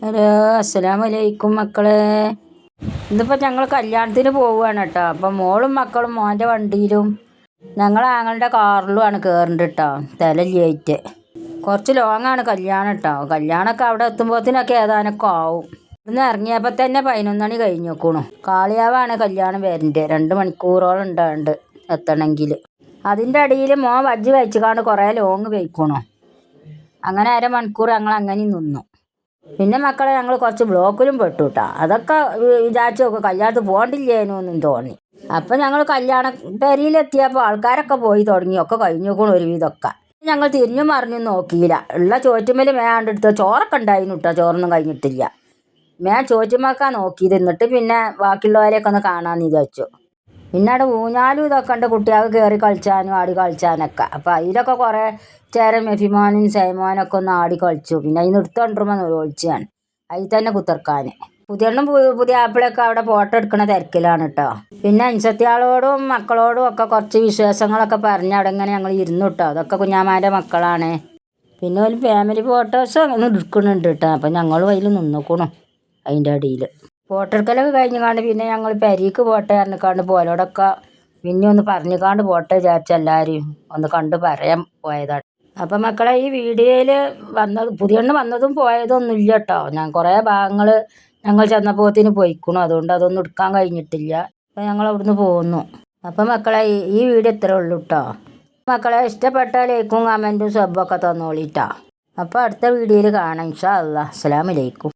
Hello, അസ്സലാമലൈക്കും മക്കളെ. ഇന്നിപ്പോൾ ഞങ്ങൾ കല്യാണത്തിന് പോവുകയാണ് കേട്ടോ. അപ്പം മോളും മക്കളും മോൻ്റെ വണ്ടിയിലും ഞങ്ങൾ ആങ്ങളുടെ കാറിലുമാണ് കയറേണ്ടത് കേട്ടോ. തലയിലായിട്ട് കുറച്ച് ലോങ്ങാണ് കല്യാണം കേട്ടോ. കല്യാണമൊക്കെ അവിടെ എത്തുമ്പോഴത്തേനൊക്കെ ഏതാനൊക്കെ ആവും. ഇന്ന് ഇറങ്ങിയപ്പോൾ തന്നെ 11 മണി കഴിഞ്ഞ് നോക്കണു. കാളിയാവാണ് കല്യാണം വരേണ്ടത്. 2 മണിക്കൂറോളം ഉണ്ടാണ്ട് എത്തണമെങ്കിൽ. അതിൻ്റെ ഇടയിൽ മോൻ വജ്ജ് കഴിച്ചുകൊണ്ട് കുറേ ലോങ് പോയിക്കണു. അങ്ങനെ അരമണിക്കൂർ ഞങ്ങൾ അങ്ങനെ നിന്നു. പിന്നെ മക്കളെ ഞങ്ങൾ കുറച്ച് ബ്ലോക്കിലും പെട്ടു കേട്ടോ. അതൊക്കെ വിചാരിച്ചു നോക്കും കല്യാണത്തിന് പോകണ്ടില്ലേനൊന്നും തോന്നി. അപ്പം ഞങ്ങൾ കല്യാണ പെരിയിലെത്തിയപ്പോൾ ആൾക്കാരൊക്കെ പോയി തുടങ്ങി. ഒക്കെ കഴിഞ്ഞു നോക്കണം ഒരുവിധമൊക്കെ. ഞങ്ങൾ തിരിഞ്ഞും മറിഞ്ഞും നോക്കിയില്ല. ഉള്ള ചോറ്റുമ്മൽ മേണ്ടെടുത്ത് ചോറൊക്കെ ഉണ്ടായിരുന്നു കേട്ടോ. ചോറൊന്നും കഴിഞ്ഞിട്ടില്ല. ചോറ്റുമ്മക്കാണ് നോക്കിയത്. എന്നിട്ട് പിന്നെ ബാക്കിയുള്ളവരെയൊക്കെ ഒന്ന് കാണാമെന്ന് വിചാരിച്ചു. പിന്നെ അവിടെ ഊഞ്ഞാലും ഇതൊക്കെ ഉണ്ട് കുട്ടികൾക്ക് കയറി കളിച്ചാനും ആടി കളിച്ചാനൊക്കെ. അപ്പം അതിലൊക്കെ കുറേ ചേരൻ മെഫിമോനും സൈമോനൊക്കെ ഒന്ന് ആടി കളിച്ചു. പിന്നെ അതിന് എടുത്തോണ്ടിരുമ്പോൾ ഒളിച്ചാണ് അതിൽ തന്നെ കുത്തിർക്കാൻ. പുതിയ ആപ്പിളൊക്കെ അവിടെ ഫോട്ടോ എടുക്കണ തിരക്കിലാണ് കേട്ടോ. പിന്നെ അനുസത്തിയാളോടും മക്കളോടും ഒക്കെ കുറച്ച് വിശേഷങ്ങളൊക്കെ പറഞ്ഞ് അവിടെ ഇങ്ങനെ ഞങ്ങൾ ഇരുന്നു കേട്ടോ. അതൊക്കെ കുഞ്ഞാമാൻ്റെ മക്കളാണ്. പിന്നെ ഒരു ഫാമിലി ഫോട്ടോസ് അങ്ങനെ എടുക്കുന്നുണ്ട് കേട്ടോ. അപ്പം ഞങ്ങളും അതിൽ നിന്നോക്കണം. അതിൻ്റെ അടിയിൽ ഫോട്ടോ എടുക്കലൊക്കെ കഴിഞ്ഞുകൊണ്ട് പിന്നെ ഞങ്ങൾ പെരീക്ക് പോട്ടെ പറഞ്ഞിക്കാണ്ട് പോലോടൊക്കെ പിന്നെ ഒന്ന് പറഞ്ഞിക്കാണ്ട് പോട്ടെ വിചാരിച്ച എല്ലാവരും ഒന്ന് കണ്ട് പറയാൻ പോയതാണ്. അപ്പം മക്കളെ ഈ വീഡിയോയിൽ പുതിയെണ്ണ് വന്നതും പോയതൊന്നും ഇല്ല കേട്ടോ. ഞാൻ കുറേ ഭാഗങ്ങൾ ഞങ്ങൾ ചെന്നപ്പോത്തിന് പോയിക്കണു. അതുകൊണ്ട് അതൊന്നും എടുക്കാൻ കഴിഞ്ഞിട്ടില്ല. അപ്പം ഞങ്ങൾ അവിടുന്ന് പോന്നു. അപ്പം മക്കളെ ഈ വീഡിയോ ഇത്രേ ഉള്ളൂ കേട്ടോ. മക്കളെ ഇഷ്ടപ്പെട്ട ലൈക്കും കമൻറ്റും സബ്ബൊക്കെ തന്നോളിട്ടോ. അപ്പോൾ അടുത്ത വീഡിയോയിൽ കാണാം ഇൻഷാ അല്ലാഹ്. അസ്സലാമു അലൈക്കും.